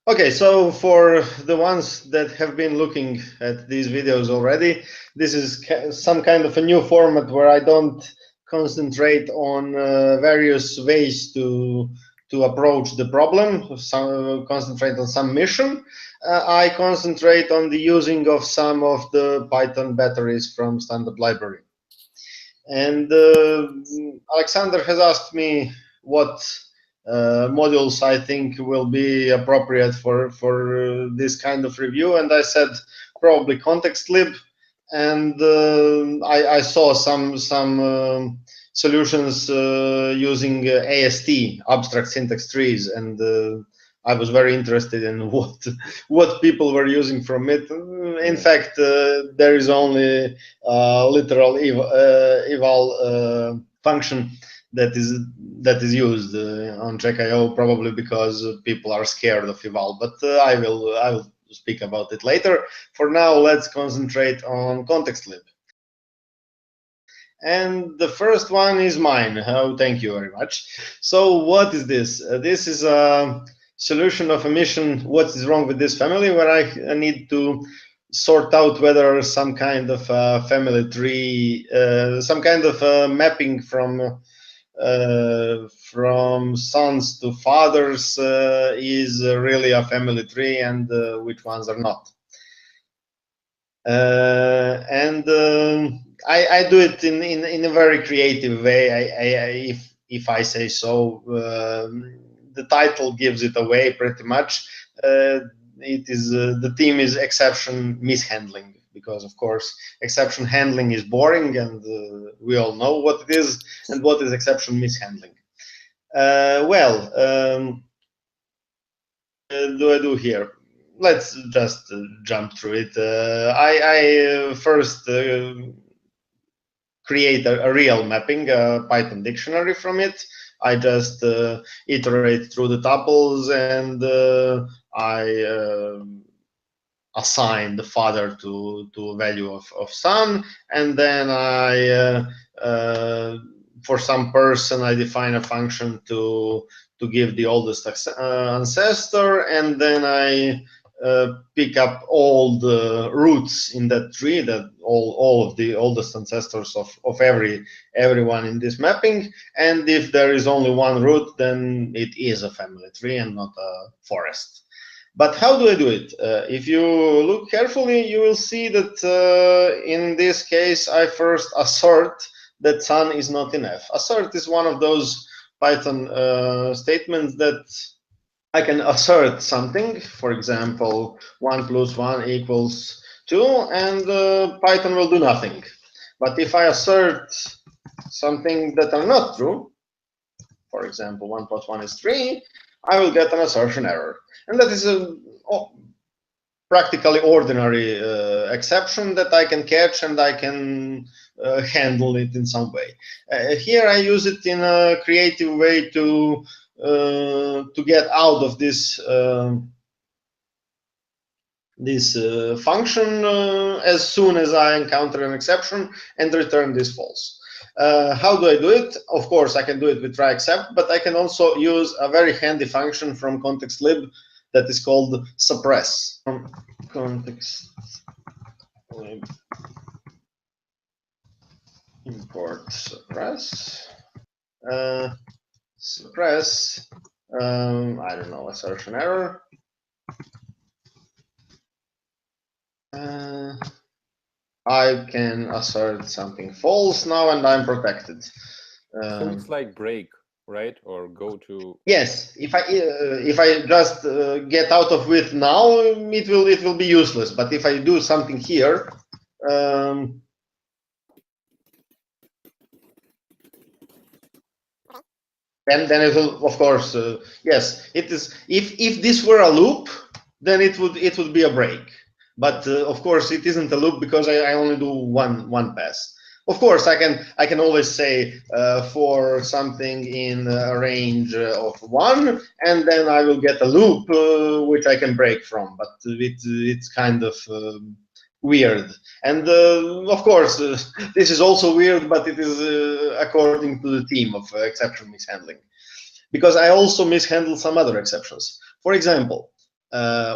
Okay, so for the ones that have been looking at these videos already, this is some kind of a new format where I don't concentrate on various ways to approach the problem, concentrate on some mission. I concentrate on the using of some of the Python batteries from standard library. And Alexander has asked me what modules I think will be appropriate for this kind of review, and I said probably contextlib, and I saw some solutions using AST, abstract syntax trees, and I was very interested in what people were using from it. In fact, there is only literal eval function that is used on CheckiO, probably because people are scared of eval. But I will speak about it later. For now, let's concentrate on contextlib. And the first one is mine. Oh, thank you very much. So what is this? This is a solution of a mission. What is wrong with this family? Where I need to sort out whether some kind of family tree, some kind of mapping from sons to fathers is really a family tree, and which ones are not. I do it in a very creative way. If I say so, the title gives it away pretty much. It is the theme is exception mishandling, because of course exception handling is boring, and we all know what it is and what is exception mishandling. What do I do here? Let's just jump through it. I first create a real mapping, a Python dictionary from it. I just iterate through the tuples, and I assign the father to a value of son, and then I for some person I define a function to give the oldest ancestor, and then I pick up all the roots in that tree, that all of the oldest ancestors of everyone in this mapping. And if there is only one root, then it is a family tree and not a forest. But how do I do it? If you look carefully, you will see that in this case, I first assert that son is not in F. Assert is one of those Python statements that I can assert something. For example, 1 + 1 = 2, and Python will do nothing. But if I assert something that are not true, for example, 1 + 1 is 3, I will get an assertion error. And that is a practically ordinary exception that I can catch, and I can handle it in some way. Here I use it in a creative way to get out of this function as soon as I encounter an exception, and return this false. How do I do it? Of course, I can do it with try except, but I can also use a very handy function from contextlib that is called suppress. Contextlib import suppress. Suppress, I don't know, assertion error. I can assert something false now, and I'm protected. Things like break, right, or go to. Yes, if I just get out of it now, it will be useless. But if I do something here, then it will, of course, yes. It is. If this were a loop, then it would be a break. But of course, it isn't a loop because I only do one pass. Of course, I can always say for something in a range of 1, and then I will get a loop which I can break from. But it's kind of weird. And of course, this is also weird, but it is according to the theme of exception mishandling, because I also mishandle some other exceptions. For example,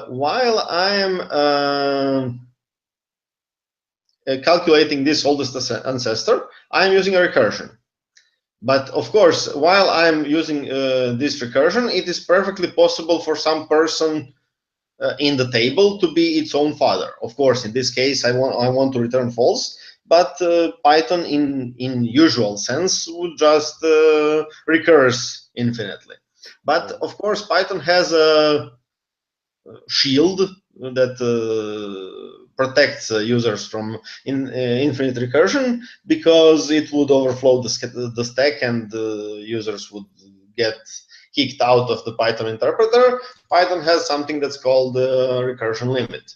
while I am calculating this oldest ancestor, I am using a recursion. But of course, while I'm using this recursion, it is perfectly possible for some person in the table to be its own father. Of course, in this case, I want to return false, but Python in usual sense would just recurse infinitely. But of course, Python has a shield that protects users from infinite recursion, because it would overflow the stack and users would get kicked out of the Python interpreter. Python has something that's called recursion limit.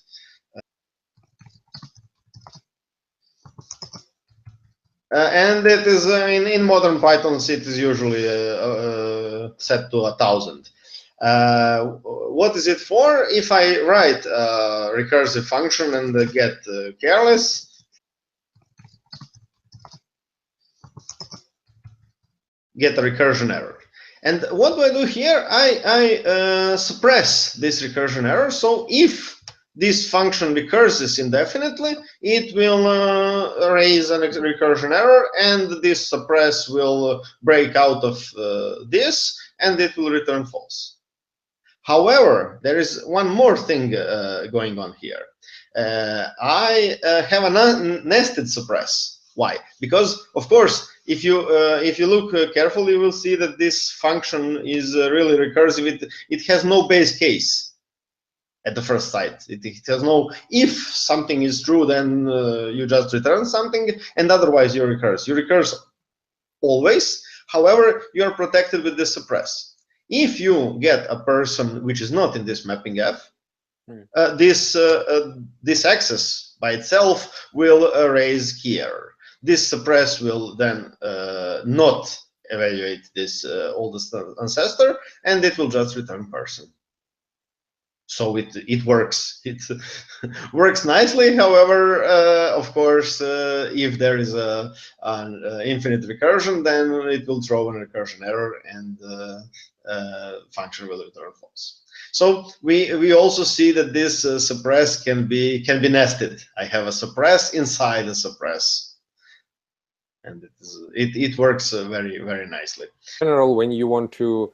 And it is in modern Pythons, it is usually set to 1,000. What is it for? If I write a recursive function and get careless, get a recursion error. And what do I do here? I suppress this recursion error. So if this function recurses indefinitely, it will raise a recursion error, and this suppress will break out of this, and it will return false. However, there is one more thing going on here. I have a nested suppress. Why? Because, of course, if you look carefully, you will see that this function is really recursive. It has no base case at the first sight. It has no, if something is true, then you just return something, and otherwise you recurse. You recurse always. However, you are protected with this suppress. If you get a person which is not in this mapping F, this access by itself will raise key error. This suppress will then not evaluate this oldest ancestor, and it will just return person. So it works. It works nicely. However, of course, if there is an infinite recursion, then it will throw an recursion error, and function will return false. So we also see that this suppress can be nested. I have a suppress inside a suppress, and it works very, very nicely. In general, when you want to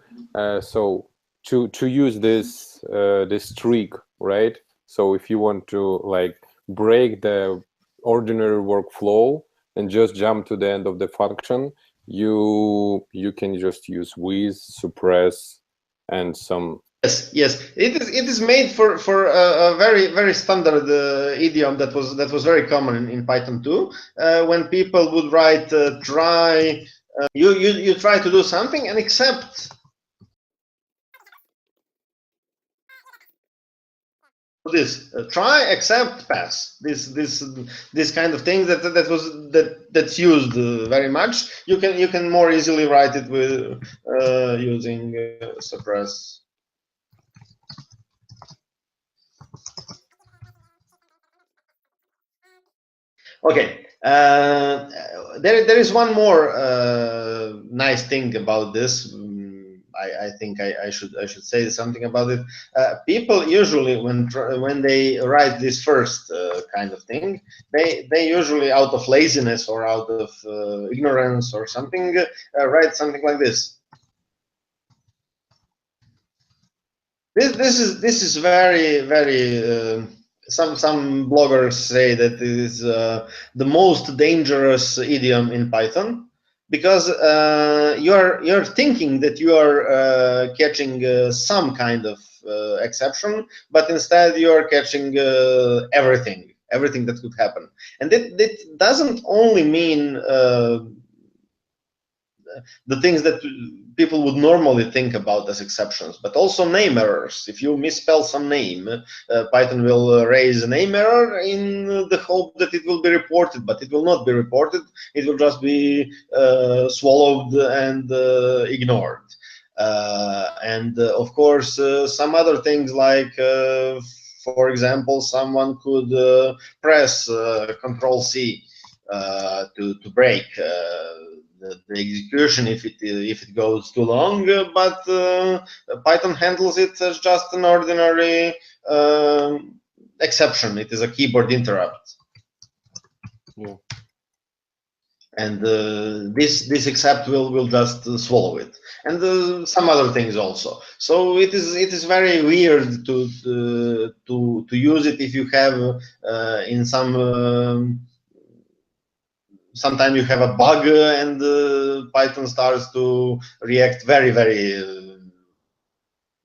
to use this this trick, right? So if you want to like break the ordinary workflow and just jump to the end of the function, you can just use with, suppress, and some. Yes. It is made for a very, very standard idiom that was very common in Python 2. When people would write try, you try to do something and accept this try, accept, pass. This kind of thing that's used very much. You can more easily write it with using suppress. Okay, there is one more nice thing about this. I think I should say something about it. People usually, when they write this first kind of thing, they usually, out of laziness or out of ignorance or something, write something like this. This is very, very. Some bloggers say that it is the most dangerous idiom in Python, because you're thinking that you are catching some kind of exception, but instead you are catching everything that could happen. And that doesn't only mean the things that people would normally think about as exceptions, but also name errors. If you misspell some name, Python will raise a name error in the hope that it will be reported, but it will not be reported. It will just be swallowed and ignored. And of course, some other things like, for example, someone could press Control-C to break the execution if it goes too long, but Python handles it as just an ordinary exception. It is a keyboard interrupt. Yeah. And this except will just swallow it, and some other things also. So it is very weird to use it if you have in some sometimes you have a bug and Python starts to react very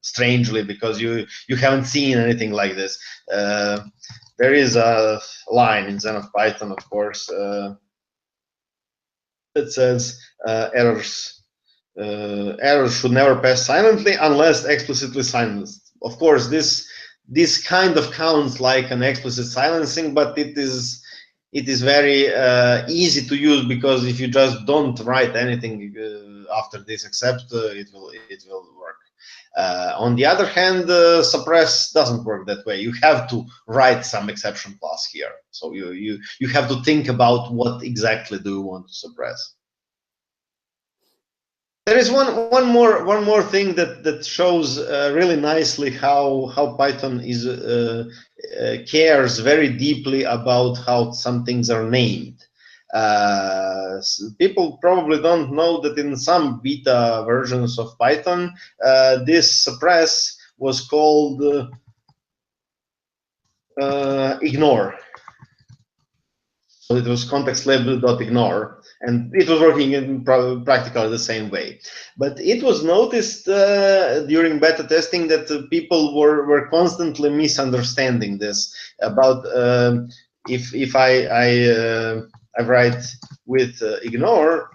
strangely because you haven't seen anything like this. There is a line in Zen of Python, of course, that says errors should never pass silently unless explicitly silenced. Of course, this kind of counts like an explicit silencing, but it is very easy to use, because if you just don't write anything after this except, it will work. On the other hand, suppress doesn't work that way. You have to write some exception class here. So you have to think about what exactly do you want to suppress. There is one more thing that shows really nicely how Python is cares very deeply about how some things are named. People probably don't know that in some beta versions of Python, this suppress was called ignore. So it was contextlib.ignore, and it was working in practically the same way. But it was noticed during beta testing that people were constantly misunderstanding this about if I write with ignore,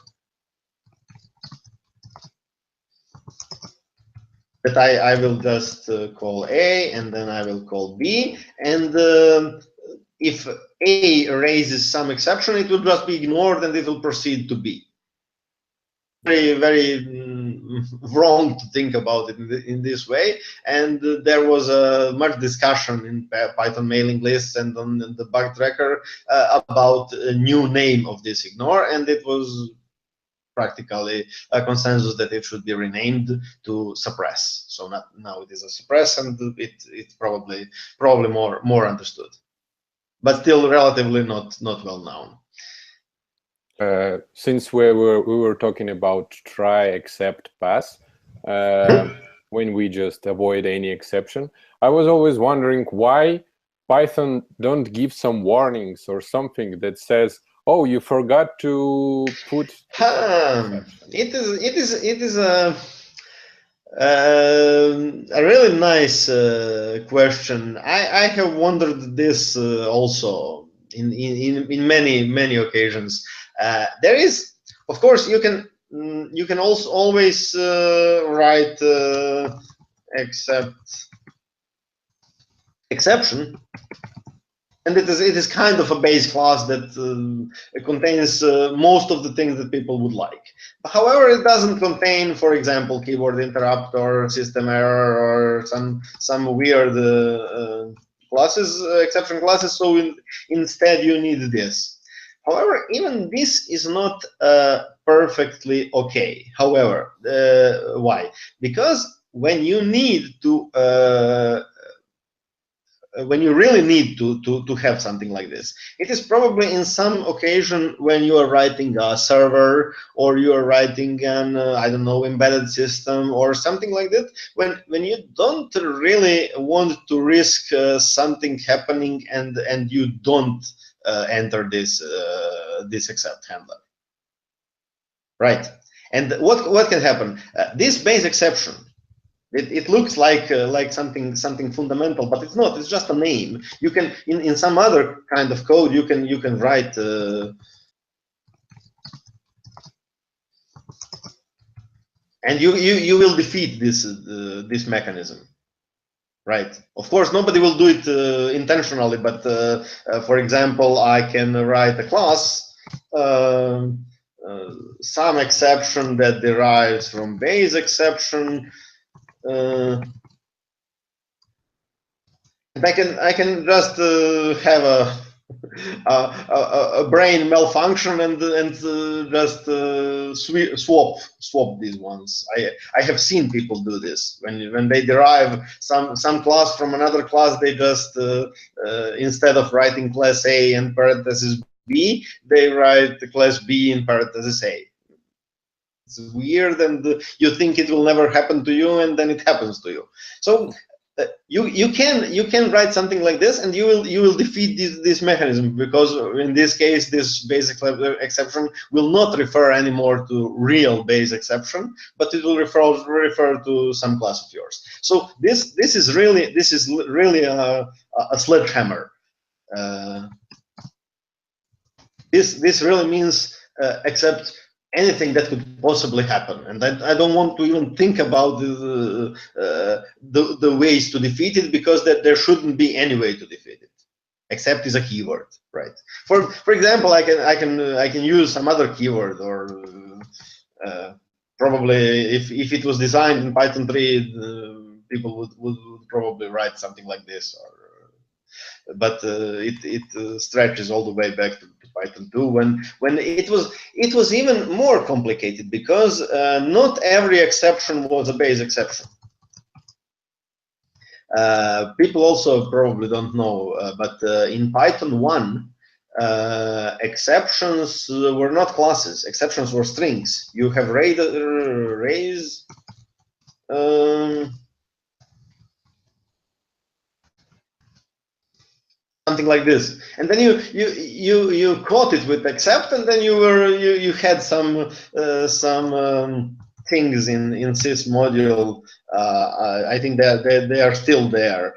that I will just call A and then I will call B, and if A raises some exception, it will just be ignored and it will proceed to B. Very wrong to think about it in this way, and there was much discussion in Python mailing lists and on the bug tracker about a new name of this ignore, and it was practically a consensus that it should be renamed to suppress. So now it is a suppress, and it's probably more understood, but still relatively not well known. Since we were talking about try, except, pass, when we just avoid any exception, I was always wondering why Python don't give some warnings or something that says, "Oh, you forgot to put." It is a really nice question. I have wondered this also in many occasions. There is, of course, you can also always write exception, and it is kind of a base class that contains most of the things that people would like. However, it doesn't contain, for example, keyboard interrupt or system error or some weird classes, exception classes. So instead, you need this. However, even this is not perfectly okay. However, why? Because when you need to when you really need to have something like this, it is probably in some occasion when you are writing a server or you are writing an I don't know, embedded system or something like that, when you don't really want to risk something happening and you don't enter this except handler, right? And what can happen? This base exception, it looks like something fundamental, but it's not. It's just a name. You can in some other kind of code you can write and you will defeat this mechanism, right? Of course, nobody will do it intentionally, but for example, I can write a class some exception that derives from base exception. I can just have a brain malfunction and just swap these ones. I have seen people do this when they derive some class from another class. They just instead of writing class A in parentheses B, they write the class B in parentheses A. It's weird, and you think it will never happen to you, and then it happens to you. So you can write something like this, and you will defeat this mechanism, because in this case, this base exception will not refer anymore to real base exception, but it will refer to some class of yours. So this is really a sledgehammer. This really means accept anything that could possibly happen, and I don't want to even think about the ways to defeat it, because there shouldn't be any way to defeat it. Except is a keyword, right? For example, I can use some other keyword, or probably if it was designed in Python 3, people would probably write something like this, but it stretches all the way back to Python 2, when it was even more complicated, because not every exception was a base exception. People also probably don't know, but in Python 1, exceptions were not classes. Exceptions were strings. You have raise. Something like this, and then you caught it with except, and then you had some things in sys module. I think they are still there.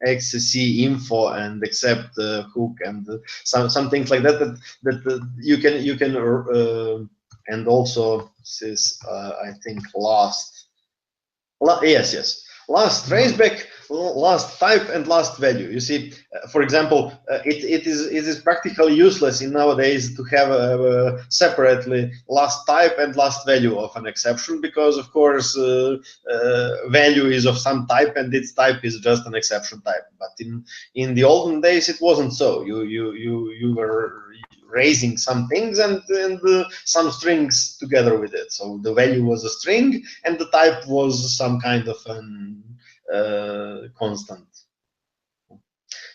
XC info and except hook and some things like that that you can and also sys I think last traceback, last type, and last value. You see, for example, it is practically useless in nowadays to have separately last type and last value of an exception, because of course value is of some type and its type is just an exception type. But in the olden days it wasn't so. You were raising some things and some strings together with it. So the value was a string and the type was some kind of an constant.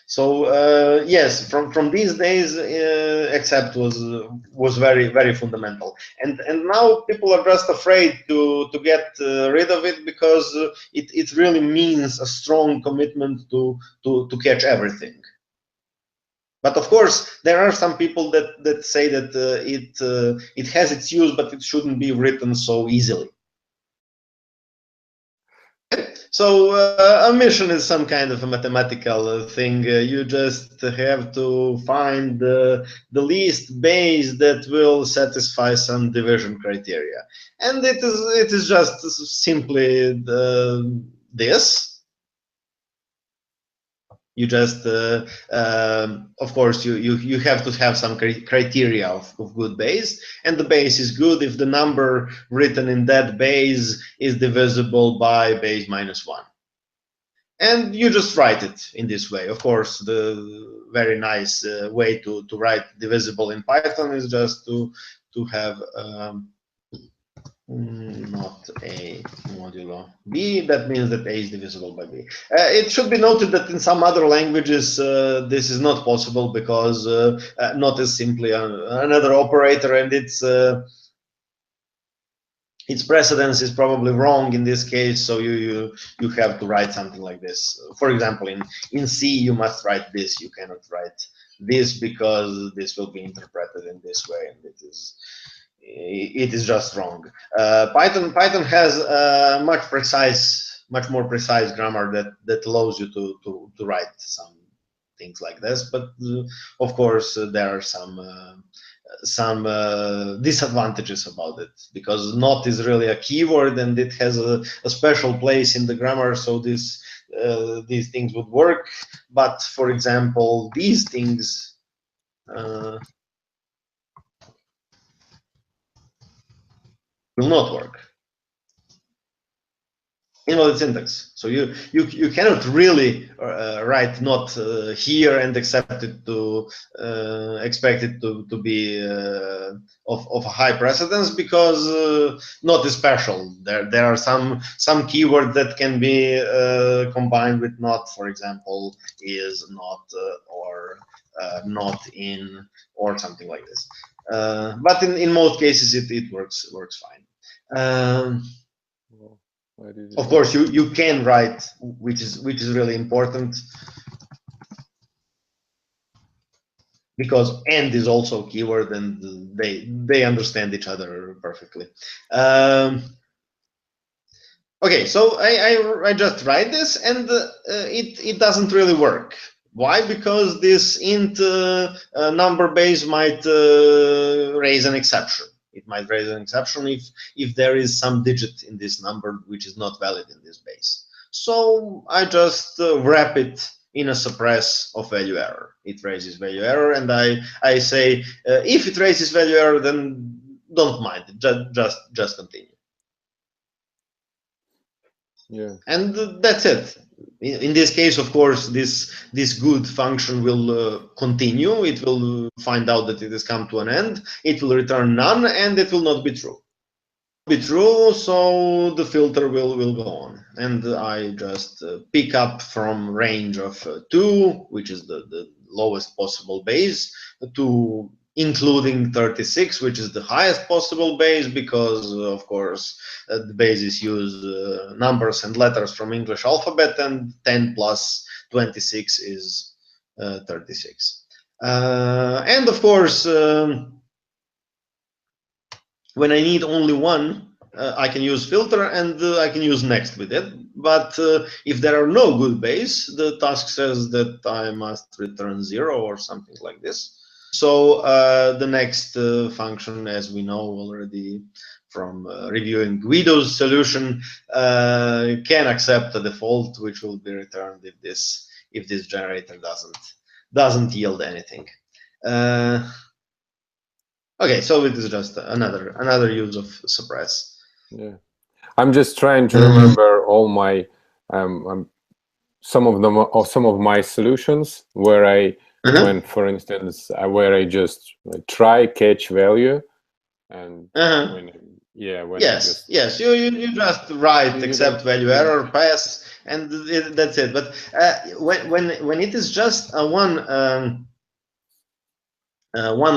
So yes, from these days, except was very fundamental, and now people are just afraid to get rid of it, because it really means a strong commitment to catch everything. But of course, there are some people that say that it has its use, but it shouldn't be written so easily. So a mission is some kind of a mathematical thing. You just have to find the least base that will satisfy some division criteria, and it is just simply this. You just, of course, you have to have some criteria of good base, and the base is good if the number written in that base is divisible by base -1. And you just write it in this way. Of course, the very nice way to write divisible in Python is just to have not A modulo B. That means that A is divisible by B. It should be noted that in some other languages this is not possible, because not is simply another operator, and its precedence is probably wrong in this case. So you have to write something like this. For example, in C you must write this. You cannot write this, because this will be interpreted in this way, and it is just wrong. Python has a much more precise grammar that allows you to write some things like this. But of course, there are some disadvantages about it, because not is really a keyword and it has a special place in the grammar. So these things would work, but for example, these things will not work. invalid syntax. So you cannot really write not here and expect it to be of a high precedence, because not is special. There are some keywords that can be combined with not. For example, is not or not in or something like this. But in most cases it works fine. Of course, you can write, which is really important, because and is also a keyword, and they understand each other perfectly. Okay, so I just write this, and it doesn't really work. Why? Because this int number base might raise an exception. It might raise an exception if there is some digit in this number which is not valid in this base. So I just wrap it in a suppress of value error. It raises value error, and I say if it raises value error, then don't mind it. Just continue. Yeah. And that's it. In this case, of course, this good function will continue. It will find out that it has come to an end. It will return none, and it will not be true. So the filter will go on, and I just pick up from range of 2, which is the lowest possible base, to including 36, which is the highest possible base, because of course the bases use numbers and letters from English alphabet, and 10 plus 26 is 36. And of course, when I need only one, I can use filter, and I can use next with it. But if there are no good base, the task says that I must return 0 or something like this. So the next function, as we know already from reviewing Guido's solution, can accept a default, which will be returned if this generator doesn't yield anything. Okay, so it is just another use of suppress. Yeah, I'm just trying to remember all my some of my solutions where I when, for instance, where I just try catch value, and yes, you just write accept value error, pass, and that's it. But when it is just one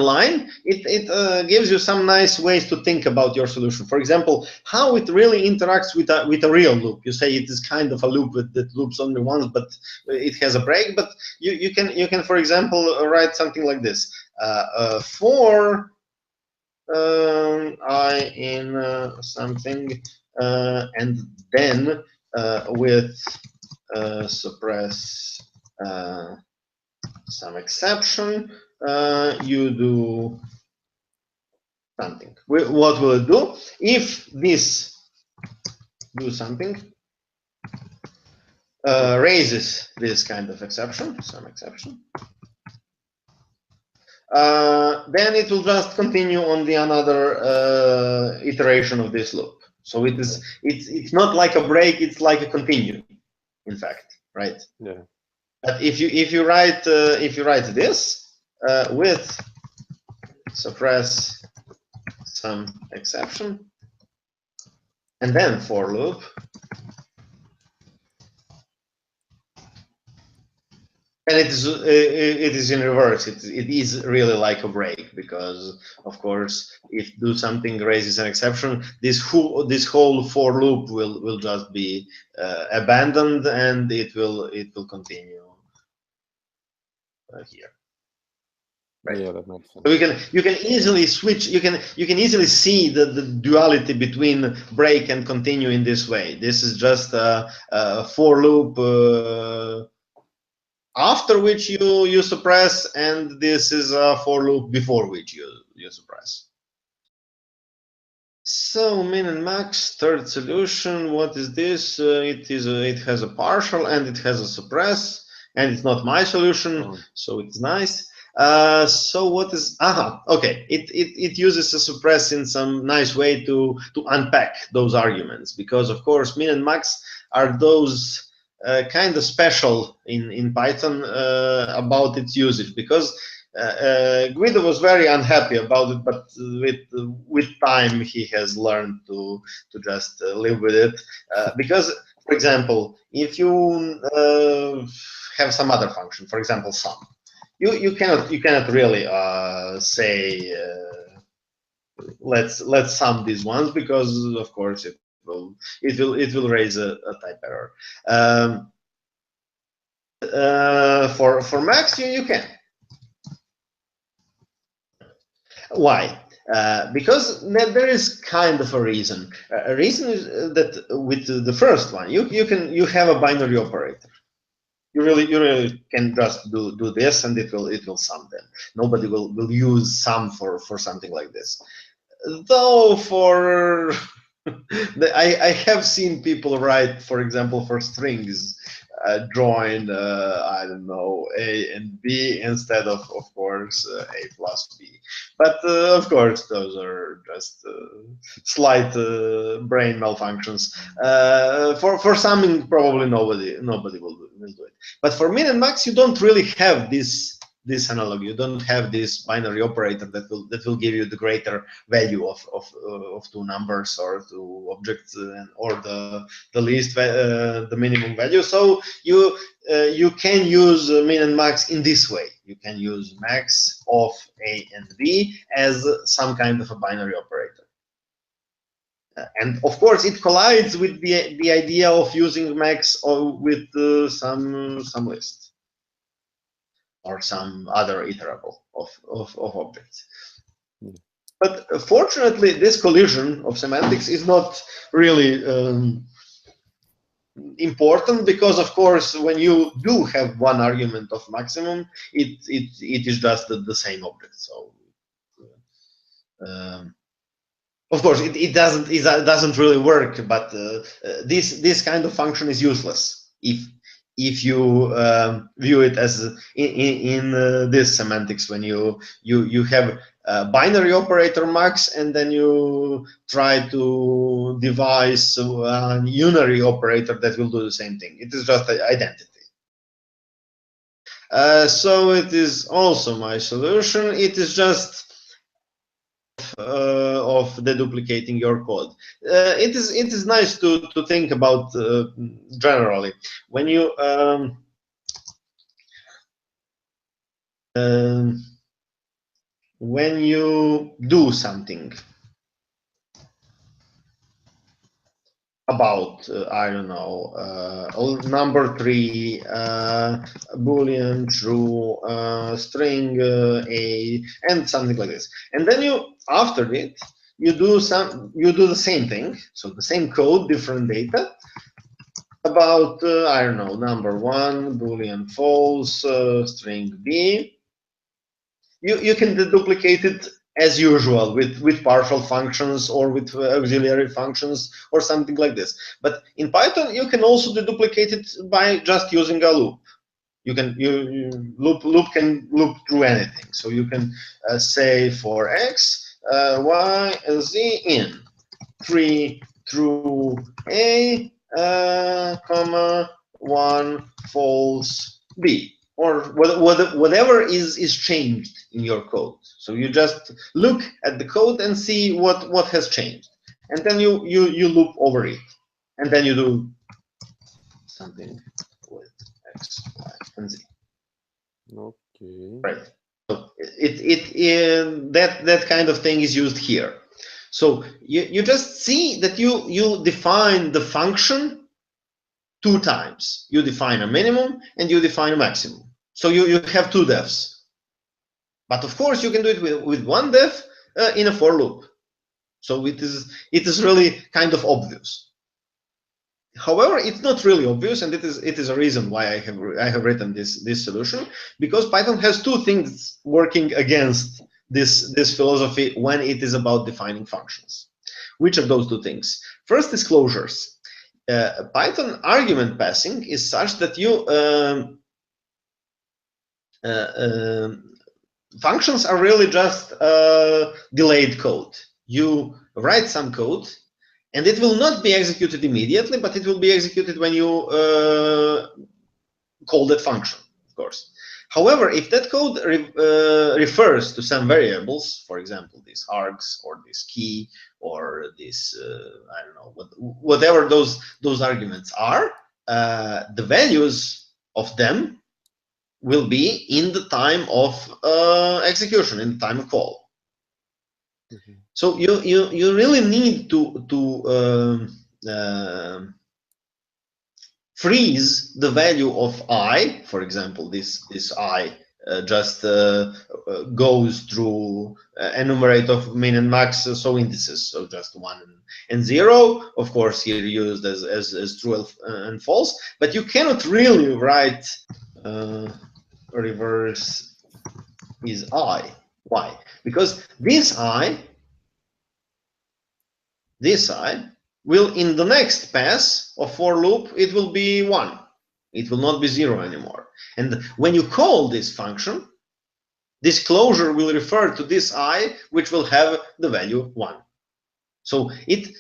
line, it gives you some nice ways to think about your solution. For example, how it really interacts with a real loop. You say it is kind of a loop that loops only once, but it has a break. But you can, for example, write something like this: for I in something, and then with suppress some exception, you do something. What will it do? If this do something, raises this kind of exception, some exception, then it will just continue on the another iteration of this loop. So it's not like a break, it's like a continue, in fact, right? Yeah. But if you write this with suppress some exception and then for loop, and it is in reverse. It is really like a break, because of course if do something raises an exception, this whole for loop will just be abandoned, and it will continue here. Right. Yeah, that makes sense. So you can easily switch. You can easily see the duality between break and continue in this way. This is just a for loop after which you suppress, and this is a for loop before which you suppress. So min and max, third solution. What is this? It has a partial and it has a suppress, and it's not my solution, so it's nice. So what is okay, it uses a suppress in some nice way to unpack those arguments, because of course min and max are those kind of special in Python about its usage, because Guido was very unhappy about it, but with time he has learned to just live with it. Because, for example, if you have some other function, for example, sum, you cannot really say let's sum these ones, because of course it will raise a type error. For max you can. Why? Because there is kind of a reason. A reason is that with the first one, you have a binary operator. You really can just do this, and it will sum them. Nobody will use sum for something like this. Though for I have seen people write, for example, for strings, join I don't know, A and B instead of course A plus B. But of course those are just slight brain malfunctions. For summing, probably nobody will do it. But for min and max, you don't really have this analog. You don't have this binary operator that will give you the greater value of two numbers or two objects, or the least the minimum value. So you can use min and max in this way. You can use max of A and B as some kind of a binary operator. And of course, it collides with the idea of using max or with some list or some other iterable of objects. But fortunately, this collision of semantics is not really important, because of course when you do have one argument of maximum, it is just the same object. So of course it doesn't really work, but this kind of function is useless if you view it as in this semantics, when you have a binary operator max, and then you try to devise a unary operator that will do the same thing. It is just identity. So it is also my solution. It is just of deduplicating your code. It is nice to think about generally when you do something about I don't know, number 3, boolean true, string A, and something like this, and then after it you do the same thing, so the same code, different data, about I don't know, number 1, boolean false, string B. You can deduplicate it as usual with partial functions or with auxiliary functions or something like this. But in Python, you can also deduplicate it by just using a loop. Loop can loop through anything. So you can say for x, y, and z in 3 true A, comma 1 false B, or whatever is changed in your code. So you just look at the code and see what has changed, and then you loop over it, and then you do something with x, y, and z. Okay. Right. So that kind of thing is used here. So you just see that you define the function 2 times. You define a minimum and you define a maximum. So you have 2 defs. But of course you can do it with 1 def in a for loop. So it is really kind of obvious. However, it's not really obvious, and it is a reason why I have written this solution, because Python has 2 things working against this philosophy when it is about defining functions. Which are those 2 things? First is closures. Python argument passing is such that functions are really just delayed code. You write some code, and it will not be executed immediately, but it will be executed when you call that function, of course. However, if that code refers to some variables, for example, this args or this key or this, I don't know, whatever those arguments are, the values of them will be in the time of execution, in the time of call. Mm-hmm. So you really need to freeze the value of I. For example, this I just goes through enumerate of min and max, so indices, so just 1 and 0. Of course, here used as true and false, but you cannot really write reverse is I. Why? Because this I will, in the next pass of for loop, it will be 1. It will not be 0 anymore. And when you call this function, this closure will refer to this I, which will have the value 1. So it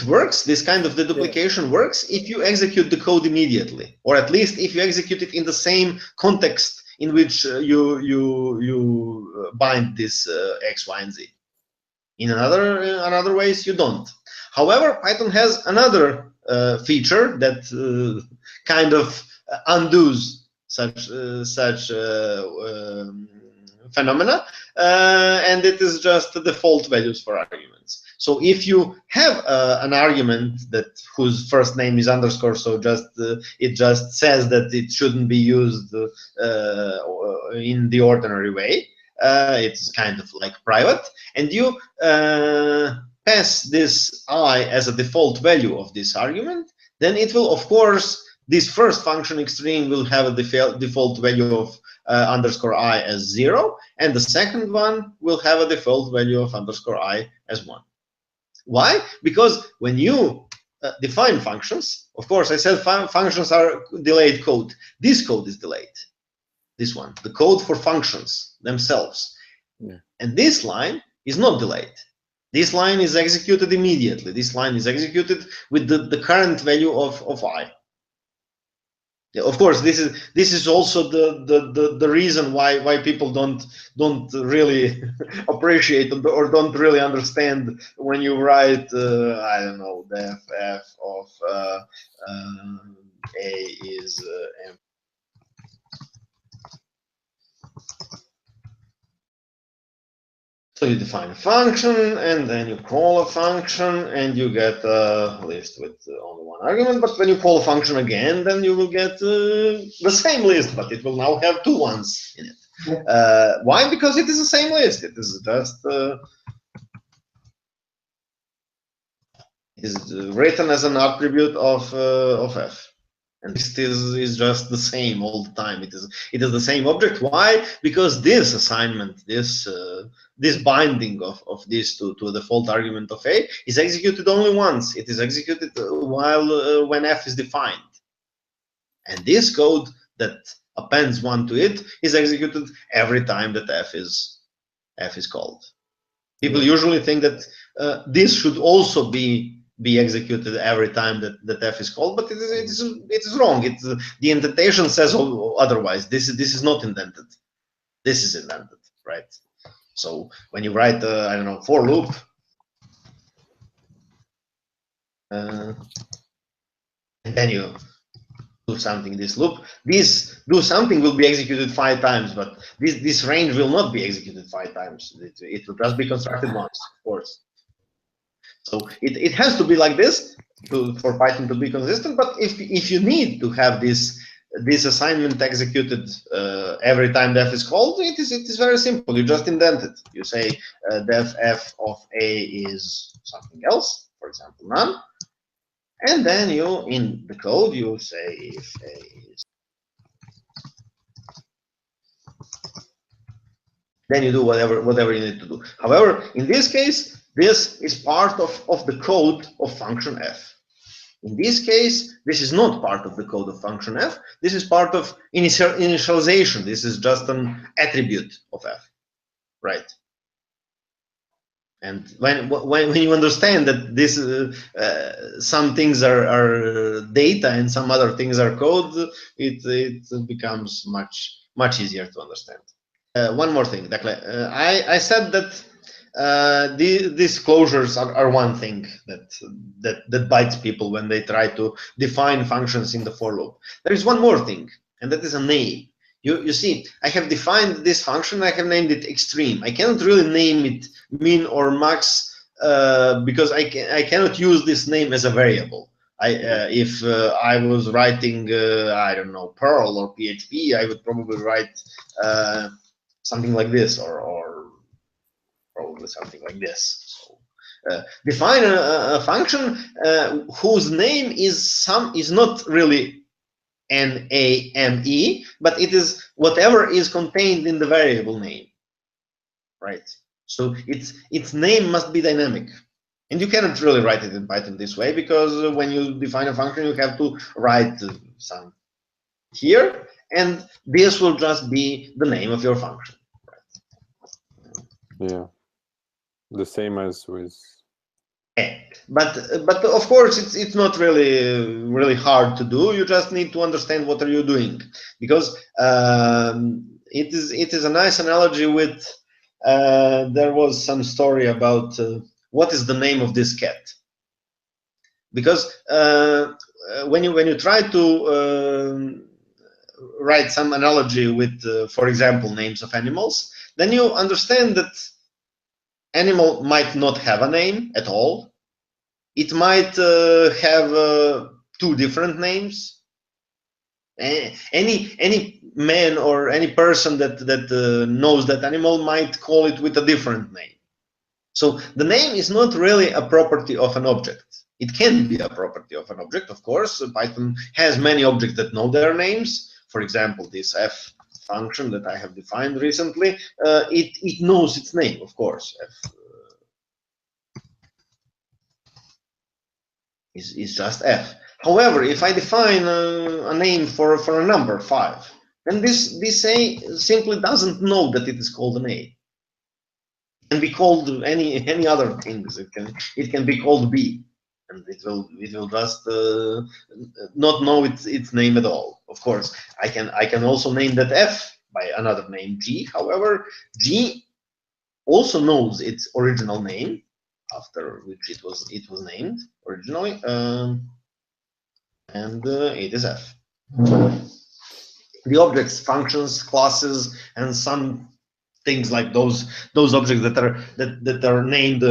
works, this kind of deduplication works if you execute the code immediately, or at least if you execute it in the same context in which you bind this X, Y, and Z. In another ways, you don't. However, Python has another feature that kind of undoes such phenomena, and it is just the default values for arguments. So if you have an argument that whose first name is underscore, so it just says that it shouldn't be used in the ordinary way. It's kind of like private, and you pass this I as a default value of this argument, then it will, of course, this first function extreme will have a default value of underscore I as 0, and the second one will have a default value of underscore I as 1. Why? Because when you define functions, of course, I said functions are delayed code. This code is delayed. This one, the code for functions themselves. Yeah. And this line is not delayed. This line is executed immediately. This line is executed with the current value of I. Yeah, of course, this is also the reason why people don't really appreciate or don't really understand when you write I don't know, the f of a is m. So you define a function, and then you call a function, and you get a list with only one argument. But when you call a function again, then you will get the same list, but it will now have 2 ones in it. Why? Because it is the same list. It is just written as an attribute of f. And this is just the same all the time. It is the same object. Why? Because this assignment, this binding of this to a default argument of a is executed only once. It is executed while when f is defined, and this code that appends 1 to it is executed every time that f is called. People usually think that this should also be executed every time that f is called, but it is wrong. The indentation says otherwise. This is not indented. This is indented, right? So when you write I don't know, for loop, and then you do something, this loop, this do something will be executed 5 times, but this range will not be executed 5 times. It will just be constructed once, of course. So it has to be like this for Python to be consistent. But if you need to have this assignment executed every time def is called, it is very simple. You just indent it. You say def f of a is something else, for example, none, and then you in the code you say if a is. Then you do whatever you need to do. However, in this case, this is part of the code of function f. In this case, this is not part of the code of function f. This is part of initialization. This is just an attribute of f, right? And when you understand that this some things are data and some other things are code, it becomes much easier to understand. One more thing, I said that these closures are one thing that bites people when they try to define functions in the for loop. There is one more thing, and that is a name. You see, I have defined this function. I have named it extreme. I cannot really name it min or max because I cannot use this name as a variable. If I was writing, I don't know, Perl or PHP, I would probably write something like this, or probably something like this. So, define a function whose name is not really name, but it is whatever is contained in the variable name, right? So its name must be dynamic, and you cannot really write it in Python this way, because when you define a function, you have to write some here, and this will just be the name of your function. Yeah, the same as with. But of course it's not really hard to do. You just need to understand what are you doing, because it is a nice analogy with there was some story about what is the name of this cat, because when you try to write some analogy with for example names of animals, then you understand that animal might not have a name at all. It might have two different names. Any man or any person that knows that animal might call it with a different name. So the name is not really a property of an object. It can be a property of an object, of course. Python has many objects that know their names. For example, this f function that I have defined recently, it knows its name, of course. F is just f. However, if I define a name for a number 5, then this a simply doesn't know that it is called an a. It can be called any other things. It can be called b, and it will just not know its name at all. Of course, I can also name that f by another name g. However, g also knows its original name, after which it was named originally, and it is f. The objects, functions, classes, and some things like those objects that are named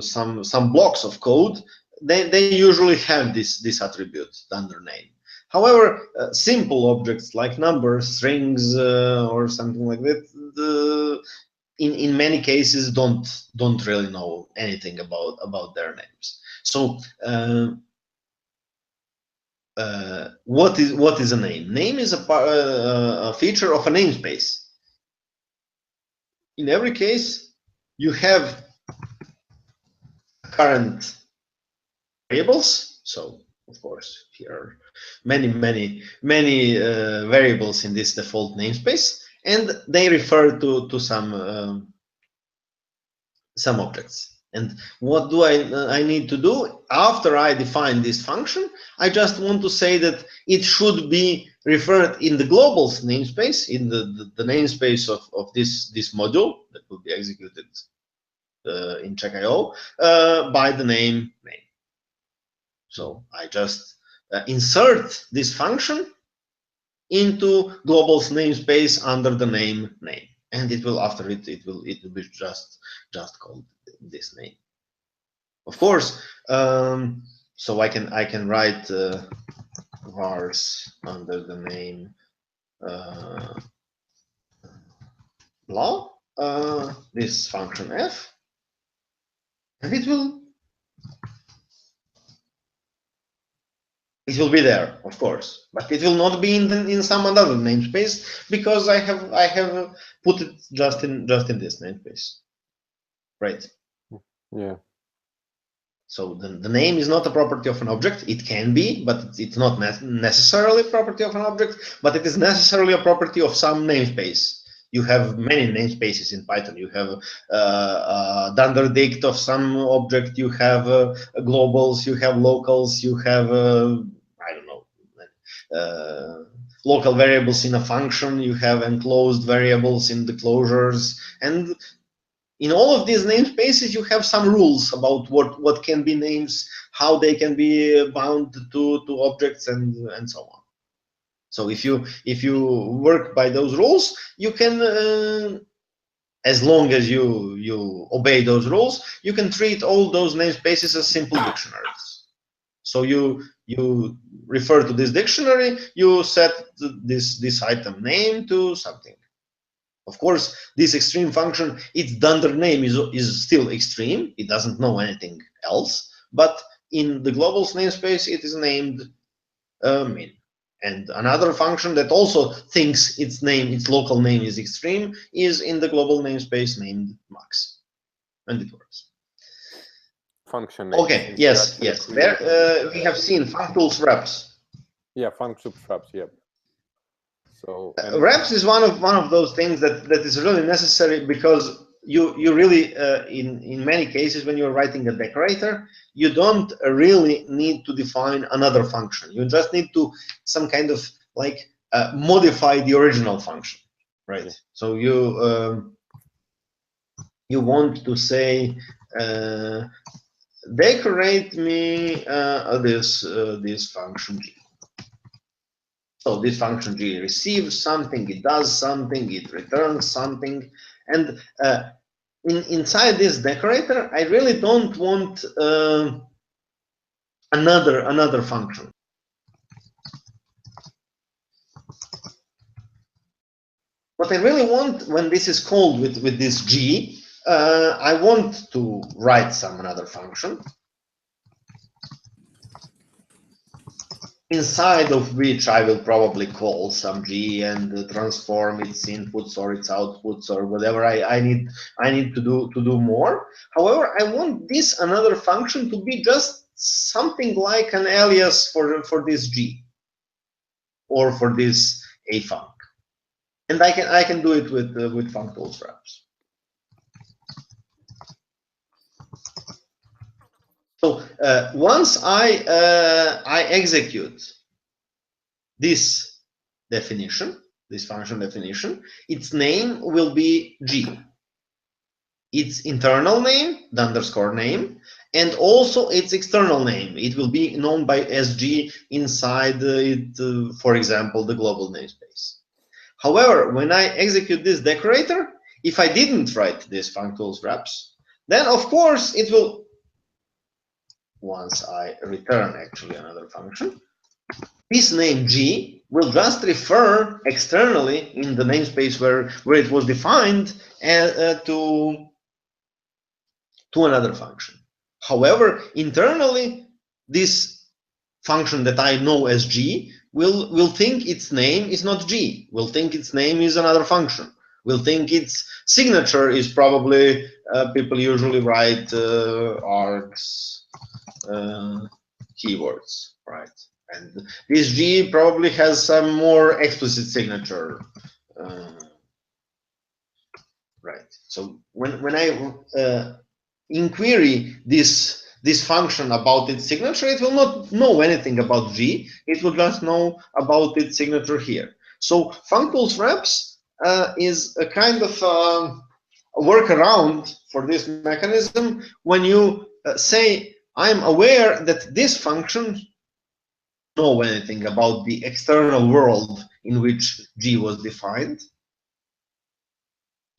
some blocks of code, they usually have this attribute under name. However, simple objects like numbers, strings, or something like that, in many cases don't really know anything about their names. So what is a name? Name is a feature of a namespace. In every case, you have current variables. So of course here are many variables in this default namespace, and they refer to some objects. And what do I need to do after I define this function? I just want to say that it should be referred in the globals namespace, in the namespace of this module that will be executed in CheckiO by the name. So I just insert this function into globals namespace under the name, and it will after it will be just called this name. Of course, so I can write vars under the name blah this function f, and it will be there, of course, but it will not be in some other namespace, because I have put it just in this namespace, right? Yeah. So the name is not a property of an object. It can be, but it's not necessarily a property of an object, but it is necessarily a property of some namespace. You have many namespaces in Python. You have underdict of some object. You have globals. You have locals. You have I don't know, local variables in a function. You have enclosed variables in the closures, and in all of these namespaces, you have some rules about what can be names, how they can be bound to objects, and so on. So if you work by those rules, you can, as long as you obey those rules, you can treat all those namespaces as simple dictionaries. So you refer to this dictionary, you set this item name to something. Of course, this extreme function, its dunder name is still extreme. It doesn't know anything else. But in the globals namespace, it is named min. And another function that also thinks its local name is extreme is in the global namespace named max. And it works. Function names. Okay, yes. There we have seen functools reps. Yeah, functools reps, yeah. So reps is one of those things that is really necessary, because you really in many cases when you're writing a decorator, you don't really need to define another function. You just need to some kind of like modify the original function, right? Yeah. So you want to say decorate me this function G. So this function G receives something, it does something, it returns something, and inside this decorator, I really don't want another function. What I really want when this is called with this G, I want to write another function, inside of which I will probably call some G and transform its inputs or its outputs or whatever I need to do more. However, I want this another function to be just something like an alias for this G or for this afunc, and I can do it with functools reps. So once I execute this definition, this function definition, its name will be G. Its internal name, the underscore name, and also its external name. It will be known by SG inside it, for example, the global namespace. However, when I execute this decorator, if I didn't write this functools reps, then of course it will, once I return actually another function, this name G will just refer externally in the namespace where it was defined to another function. However, internally, this function that I know as G will think its name is not G, will think its name is another function, will think its signature is probably, people usually write args keywords, right? And this G probably has some more explicit signature, right? So when I inquiry this function about its signature, it will not know anything about G. It will just know about its signature here. So functools reps is a kind of a workaround for this mechanism when you say, I'm aware that this function know anything about the external world in which G was defined.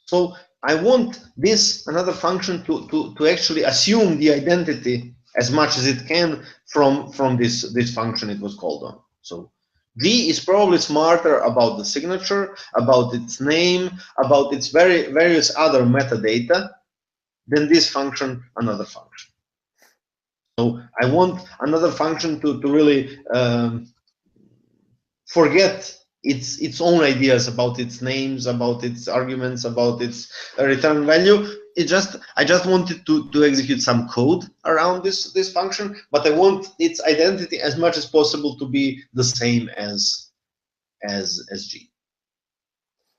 So I want this another function to actually assume the identity as much as it can from this function it was called on. So G is probably smarter about the signature, about its name, about its various other metadata than this function, another function. So I want another function to really forget its own ideas about its names, about its arguments, about its return value. I just wanted to execute some code around this function, but I want its identity as much as possible to be the same as G.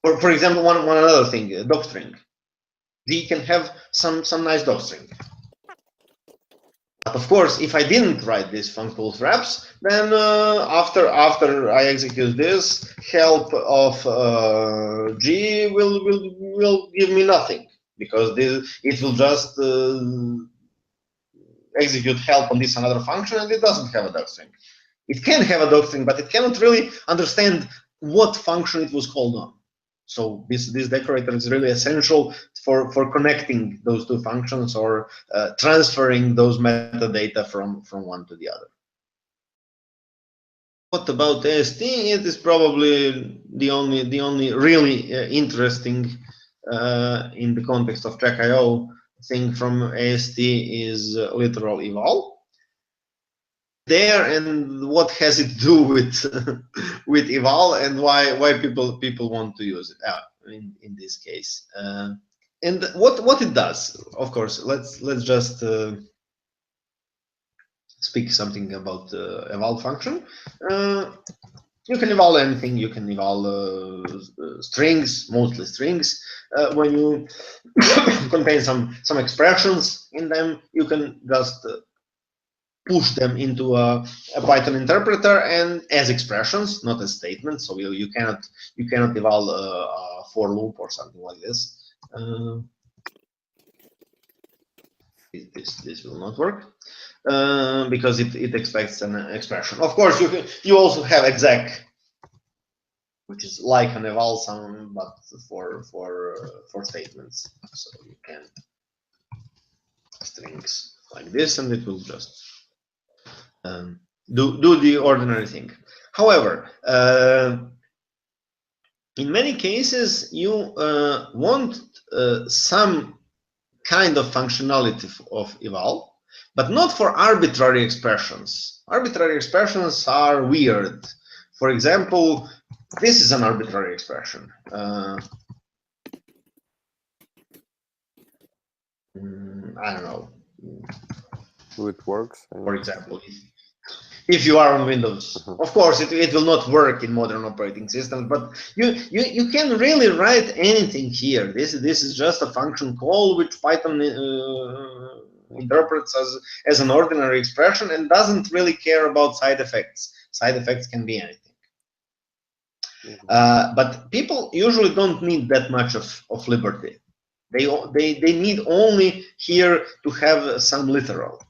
Or for example, one another thing, docstring. G can have some nice docstring. But of course, if I didn't write these functional wraps, then after I execute this, help of G will give me nothing, because it will just execute help on this another function, and it doesn't have a docstring. It can have a docstring, but it cannot really understand what function it was called on. So this decorator is really essential for connecting those two functions, or transferring those metadata from one to the other. What about AST? It is probably the only really interesting in the context of CheckiO thing from AST is literal eval. There, and what has it to do with with eval, and why people want to use it in this case, and what it does. Of course, let's just speak something about the eval function. You can eval anything. You can eval strings, mostly strings. When you contain some expressions in them, you can just push them into a Python interpreter and as expressions, not as statements. So you cannot eval a for loop or something like this. This will not work because it expects an expression. Of course, you also have exec, which is like an eval sum, but for statements. So you can strings like this, and it will just do the ordinary thing. However, in many cases, you want some kind of functionality of eval, but not for arbitrary expressions. Arbitrary expressions are weird. For example, this is an arbitrary expression. I don't know. It works. For example, if you are on Windows, of course, it will not work in modern operating systems, but you can really write anything here. This is just a function call which Python interprets as an ordinary expression and doesn't really care about side effects. Side effects can be anything. But people usually don't need that much of liberty. They need only here to have some literal.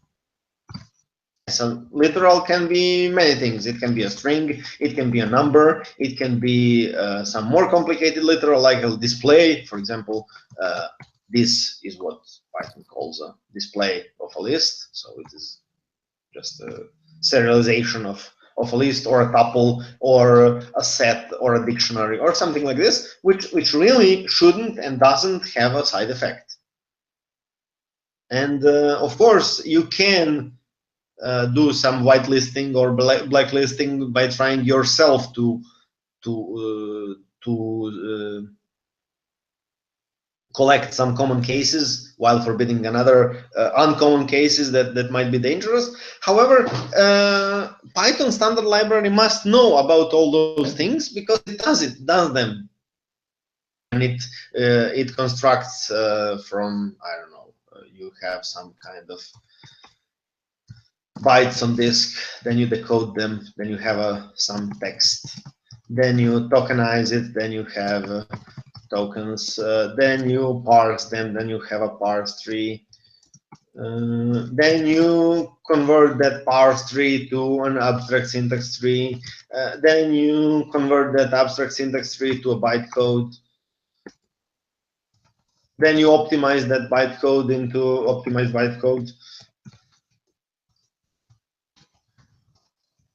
So literal can be many things. It can be a string, it can be a number, it can be some more complicated literal, like a display. For example, this is what Python calls a display of a list. So it is just a serialization of a list, or a tuple, or a set, or a dictionary, or something like this, which really shouldn't and doesn't have a side effect. And of course, you can do some whitelisting or blacklisting by trying yourself to collect some common cases while forbidding another uncommon cases that might be dangerous. However, Python standard library must know about all those things because it does them, and it constructs from, I don't know, you have some kind of bytes on disk, then you decode them, then you have some text, then you tokenize it, then you have tokens, then you parse them, then you have a parse tree, then you convert that parse tree to an abstract syntax tree, then you convert that abstract syntax tree to a bytecode, then you optimize that bytecode into optimized bytecode,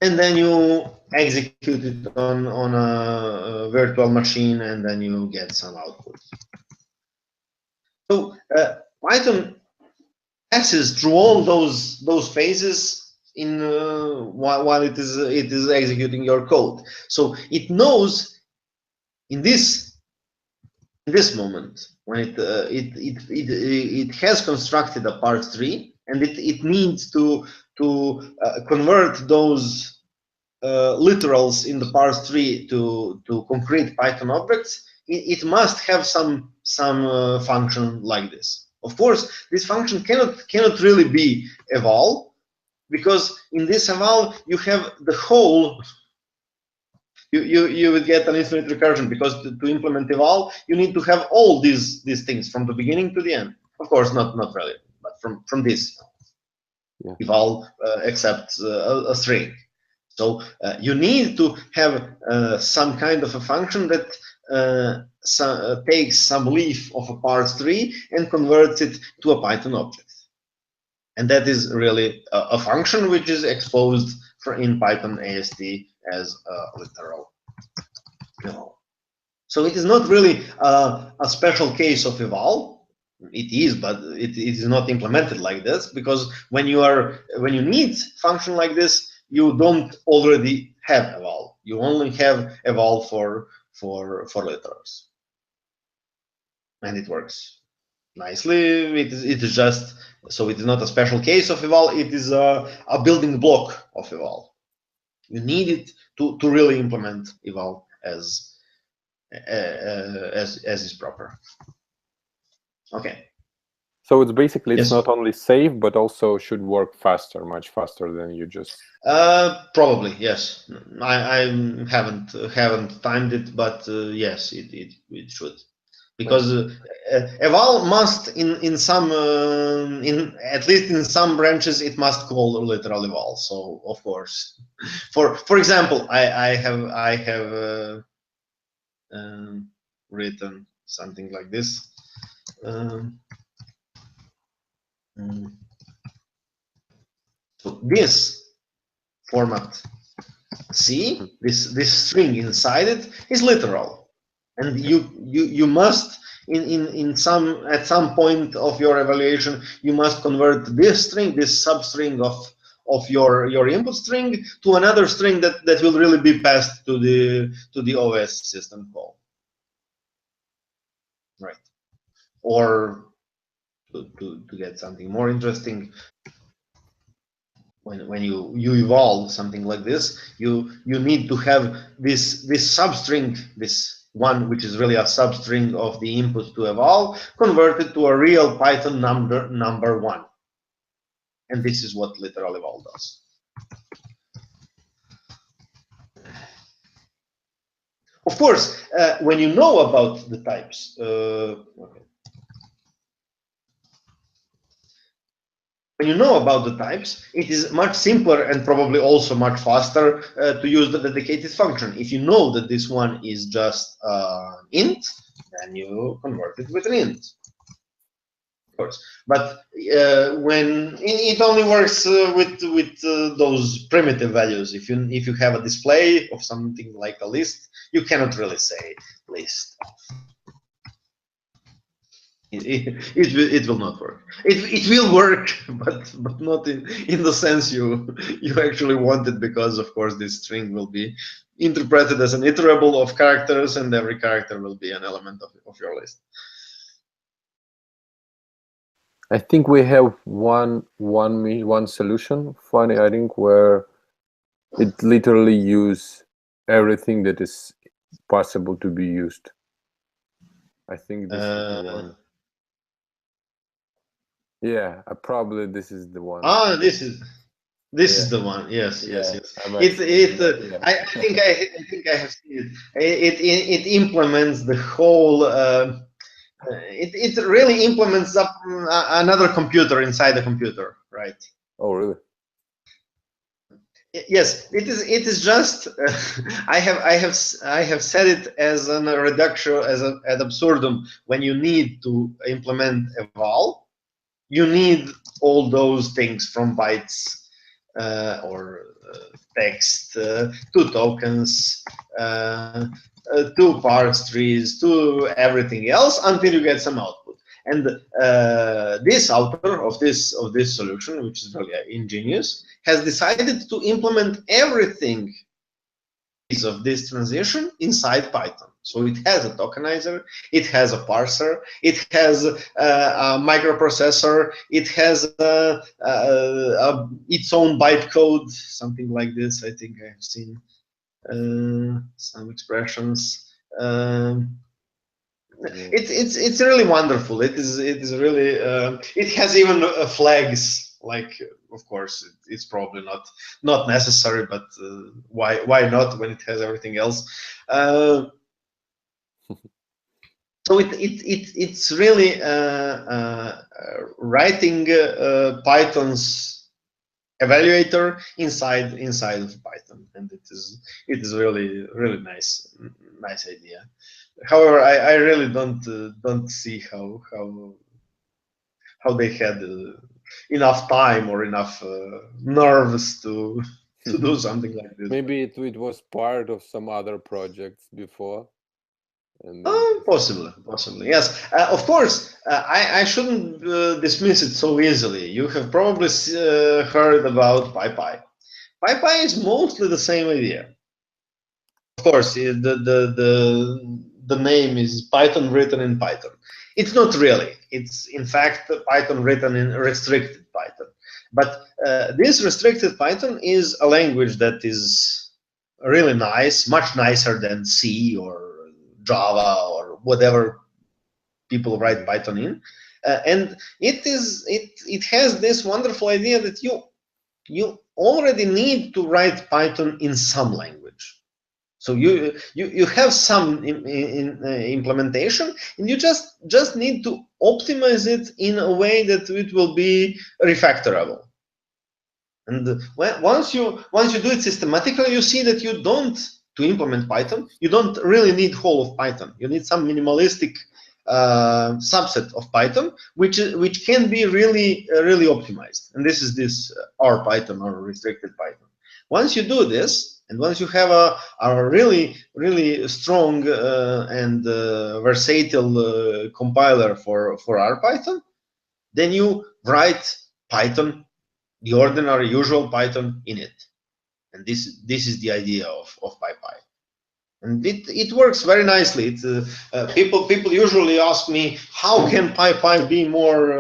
and then you execute it on a virtual machine, and then you get some output. So Python passes through all those phases in while it is executing your code. So it knows in this moment when it has constructed a parse tree, and it needs to convert those literals in the parse tree to concrete Python objects. it must have some function like this. Of course, this function cannot really be eval, because in this eval you have the whole. You would get an infinite recursion, because to implement eval you need to have all these things from the beginning to the end. Of course, not really, but from this eval accepts a string. So you need to have some kind of a function that takes some leaf of a parse tree and converts it to a Python object. And that is really a function which is exposed in Python AST as a literal eval. So it is not really a special case of eval. It is, but it is not implemented like this, because when you need function like this, you don't already have eval. You only have eval for literals, and it works nicely. It is just, so it is not a special case of eval. It is a building block of eval. You need it to really implement eval as is proper. Okay. So it's basically, it's not only safe, but also should work faster, much faster than you just. Probably, yes. I haven't timed it, but yes, it should, because eval must in some at least in some branches it must call literal eval. So of course, for example, I have written something like this. So this format C, this string inside it is literal, and you must at some point of your evaluation you must convert this string, this substring of your input string, to another string that will really be passed to the OS system call, right? Or to get something more interesting, when you evolve something like this, you need to have this substring, this one which is really a substring of the input to eval, converted to a real Python number 1, and this is what literal eval does. Of course, when you know about the types, okay. When you know about the types, it is much simpler and probably also much faster to use the dedicated function. If you know that this one is just int, then you convert it with an int, of course. But when it only works with those primitive values. If you have a display of something like a list, you cannot really say list. It will not work. It will work, but not in the sense you actually want it, because of course this string will be interpreted as an iterable of characters, and every character will be an element of your list. I think we have one solution, funny, I think, where it literally use everything that is possible to be used. I think this is the one. Yeah, probably this is the one. This is the one. Yes. I think I have seen it. It implements the whole. It really implements up another computer inside the computer, right? Oh, really? Yes, it is just I have said it as a reduction, as an ad absurdum. When you need to implement eval, you need all those things, from bytes or text to tokens to parse trees to everything else, until you get some output. And this author of this solution, which is really ingenious, has decided to implement everything of this transition inside Python. So it has a tokenizer, it has a parser, it has a microprocessor, it has its own bytecode, something like this. I think I have seen some expressions. It's really wonderful. It is really it has even flags. Like, of course, it's probably not necessary, but why not when it has everything else? So it's really writing Python's evaluator inside of Python, and it is really nice idea. However, I really don't see how they had enough time or enough nerves to do something like this. Maybe it was part of some other projects before. And Possibly, yes. Of course, I shouldn't dismiss it so easily. You have probably heard about PyPy. PyPy is mostly the same idea. Of course, the name is Python written in Python. It's not really. It's in fact Python written in restricted Python. But this restricted Python is a language that is really nice, much nicer than C or Java or whatever people write Python in, and it has this wonderful idea that you already need to write Python in some language. So you have some implementation, and you just need to optimize it in a way that it will be refactorable. And once you do it systematically, you see that you don't, to implement Python, you don't really need whole of Python. You need some minimalistic subset of Python, which can be really optimized. And this is this R Python or restricted Python. Once you do this, and once you have a really strong and versatile compiler for R Python, then you write Python, the ordinary usual Python in it. And this is the idea of PyPy. And it works very nicely. People usually ask me, how can PyPy be more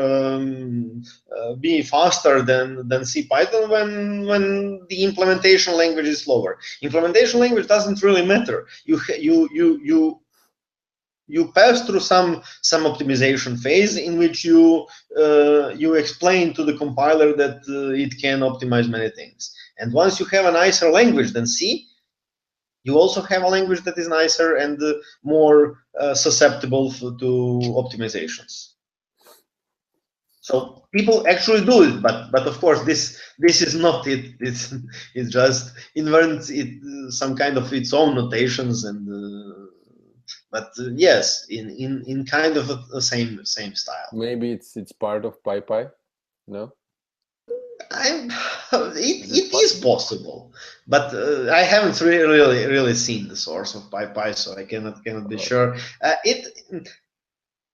be faster than C Python when the implementation language is slower? Implementation language doesn't really matter. You pass through some optimization phase in which you explain to the compiler that it can optimize many things. And once you have a nicer language than C, you also have a language that is nicer and more susceptible to optimizations. So people actually do it, but of course this is not it. It just invents some kind of its own notations and. But yes, in kind of the same style. Maybe it's part of PyPy, no? It is possible, but I haven't really seen the source of PyPy, so I cannot be sure.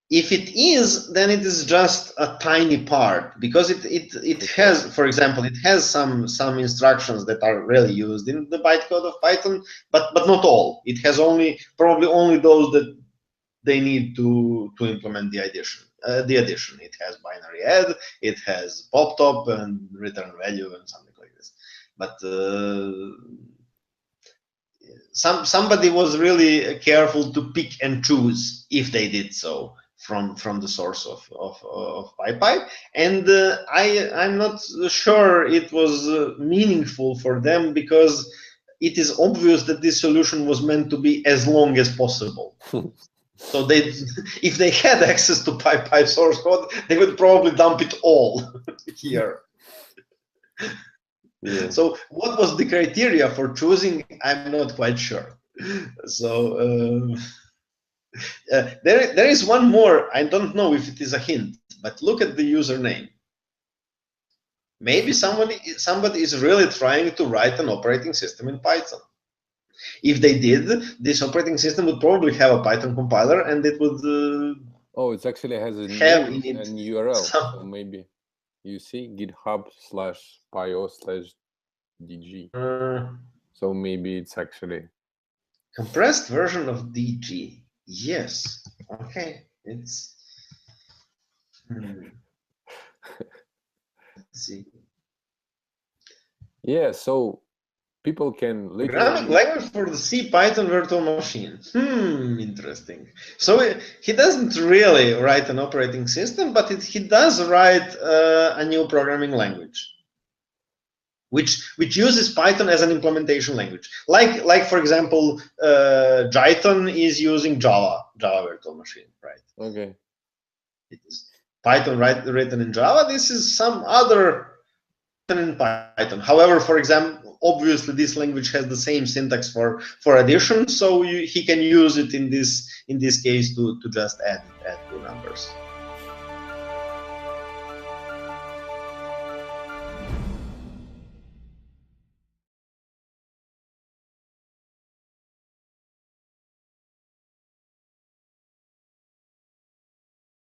If it is, then it is just a tiny part, because it has, for example, it has some instructions that are really used in the bytecode of Python, but not all. It has probably only those that they need to implement the addition. It has binary add, it has pop top and return value and something like this. But somebody was really careful to pick and choose if they did so from the source of PyPy, and I'm not sure it was meaningful for them, because it is obvious that this solution was meant to be as long as possible. So if they had access to PyPy source code, they would probably dump it all here. Yeah. So what was the criteria for choosing? I'm not quite sure. So there is one more. I don't know if it is a hint, but look at the username. Maybe somebody is really trying to write an operating system in Python. If they did, this operating system would probably have a Python compiler, and it would. Oh, it actually has a name and URL. So maybe you see github/pyo/dg. So maybe it's actually compressed version of DG. Yes. Okay. It's. Let's see. Yeah. So people can Programming literally. language for the C Python virtual machine. Interesting. So he doesn't really write an operating system, but he does write a new programming language, which uses Python as an implementation language. Like for example, Jython is using Java virtual machine, right? Okay. It is Python written in Java. This is some other in Python. However, for example, obviously this language has the same syntax for addition, so he can use it in this case to just add two numbers.